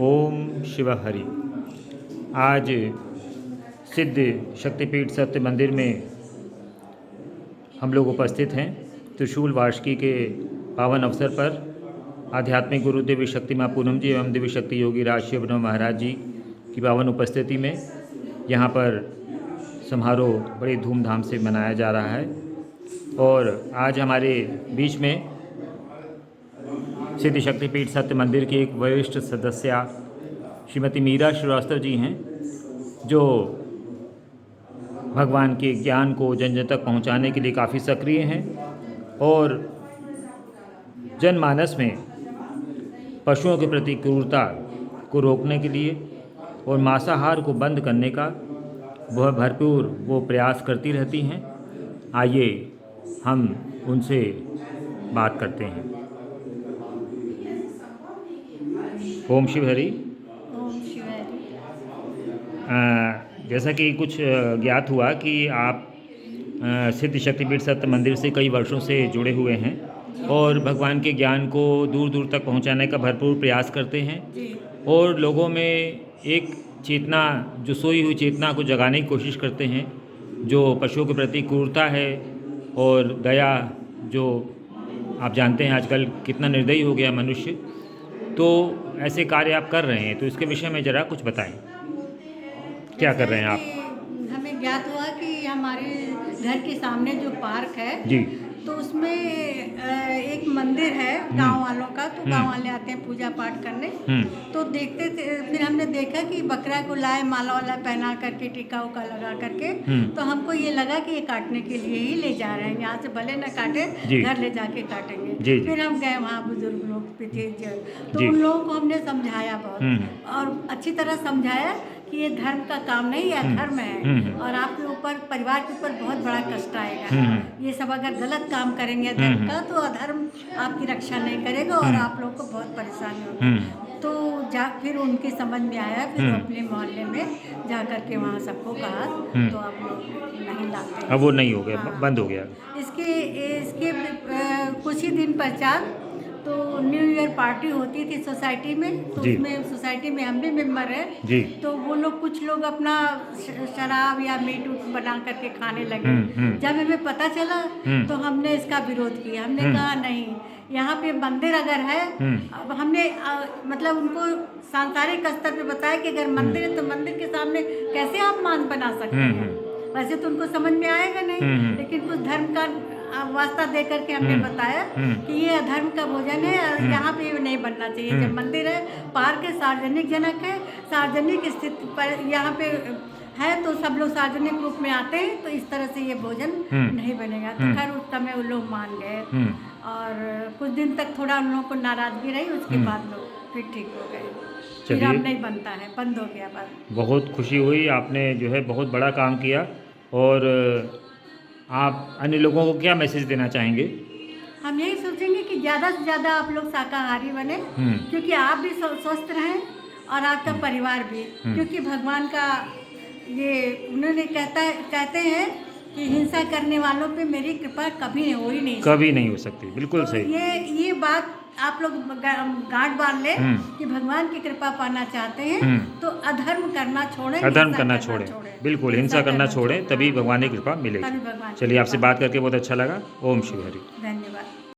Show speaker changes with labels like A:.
A: ओम शिव हरि। आज सिद्ध शक्तिपीठ सत्य मंदिर में हम लोग उपस्थित हैं। त्रिशूल वार्षिकी के पावन अवसर पर आध्यात्मिक गुरु दिव्य शक्ति माँ पूनम जी एवं दिव्य शक्ति योगी राज शिव महाराज जी की पावन उपस्थिति में यहाँ पर समारोह बड़ी धूमधाम से मनाया जा रहा है। और आज हमारे बीच में सिद्ध शक्तिपीठ सत्य मंदिर की एक वरिष्ठ सदस्या श्रीमती मीरा श्रीवास्तव जी हैं, जो भगवान के ज्ञान को जन जन तक पहुँचाने के लिए काफ़ी सक्रिय हैं और जनमानस में पशुओं के प्रति क्रूरता को रोकने के लिए और मांसाहार को बंद करने का वह भरपूर प्रयास करती रहती हैं। आइए हम उनसे बात करते हैं। ओम शिव हरि।
B: ओम शिव हरि।
A: जैसा कि कुछ ज्ञात हुआ कि आप सिद्ध शक्तिपीठ सत्य मंदिर से कई वर्षों से जुड़े हुए हैं और भगवान के ज्ञान को दूर दूर तक पहुंचाने का भरपूर प्रयास करते हैं और लोगों में एक चेतना, जो सोई हुई चेतना को जगाने की कोशिश करते हैं, जो पशुओं के प्रति क्रूरता है और दया, जो आप जानते हैं आजकल कितना निर्दयी हो गया मनुष्य, तो ऐसे कार्य आप कर रहे हैं। तो इसके विषय में ज़रा कुछ बताएं, क्या कर रहे हैं आप?
B: हमें ज्ञात हुआ कि हमारे घर के सामने जो पार्क है
A: जी,
B: तो उसमें एक मंदिर है गांव वालों का। तो गांव वाले आते हैं पूजा पाठ करने। तो देखते थे, फिर हमने देखा कि बकरा को लाए, माला वाला पहना करके, टीका उका लगा करके। तो हमको ये लगा कि ये काटने के लिए ही ले जा रहे हैं, यहाँ से भले न काटे, घर ले जाके काटेंगे। फिर हम गए वहाँ, बुजुर्ग लोग भी थे, तो उन लोगों को हमने समझाया बहुत और अच्छी तरह समझाया कि ये धर्म का काम नहीं है, धर्म है और आपके ऊपर, परिवार के ऊपर बहुत बड़ा कष्ट आएगा। ये सब अगर गलत काम करेंगे धर्म का, तो अधर्म आपकी रक्षा नहीं करेगा और आप लोग को बहुत परेशानी होगी। तो फिर उनकी समझ में आया, फिर अपने मोहल्ले में जा करके वहाँ सबको कहा, तो अब लोग नहीं लाते।
A: अब वो नहीं हो गया, बंद हो गया।
B: इसके कुछ ही दिन पश्चात तो न्यू ईयर पार्टी होती थी सोसाइटी में, तो उसमें सोसाइटी में हम भी मेंबर है। तो वो लोग, कुछ लोग अपना शराब या मीट उट बना करके खाने लगे। जब हमें पता चला तो हमने इसका विरोध किया। हमने कहा नहीं, यहाँ पे मंदिर अगर है, अब हमने मतलब उनको सांसारिक स्तर पे बताया कि अगर मंदिर है तो मंदिर के सामने कैसे आप मांस बना सकते हैं। वैसे तो उनको समझ में आएगा नहीं, लेकिन कुछ धर्म का वास्ता दे करके हमने बताया कि ये अधर्म का भोजन है, यहाँ पे नहीं बनना चाहिए। जब मंदिर है, पार्क है, सार्वजनिक जनक है, सार्वजनिक स्थिति पर यहाँ पे है, तो सब लोग सार्वजनिक रूप में आते हैं, तो इस तरह से ये भोजन नहीं बनेगा। तो खैर उस समय वो लोग मान गए और कुछ दिन तक थोड़ा उन लोगों को नाराजगी रही, उसके बाद लोग फिर ठीक हो गए। फिर अब नहीं बनता है, बंद हो गया।
A: बहुत खुशी हुई, आपने जो है बहुत बड़ा काम किया। और आप अन्य लोगों को क्या मैसेज देना चाहेंगे?
B: हम यही सोचेंगे कि ज़्यादा से ज़्यादा आप लोग शाकाहारी बने, क्योंकि आप भी स्वस्थ रहें और आपका परिवार भी। क्योंकि भगवान का ये उन्होंने कहते हैं कि हिंसा करने वालों पे मेरी कृपा कभी हो ही नहीं,
A: कभी नहीं हो सकती। बिल्कुल
B: तो
A: सही।
B: ये बात आप लोग गांठ बांध ले कि भगवान की कृपा पाना चाहते हैं तो अधर्म करना छोड़ें,
A: अधर्म करना छोड़ें। बिल्कुल, हिंसा करना छोड़ें, तभी भगवान की कृपा मिलेगी। चलिए, आपसे बात करके बहुत अच्छा लगा। ओम शिव हरि।
B: धन्यवाद।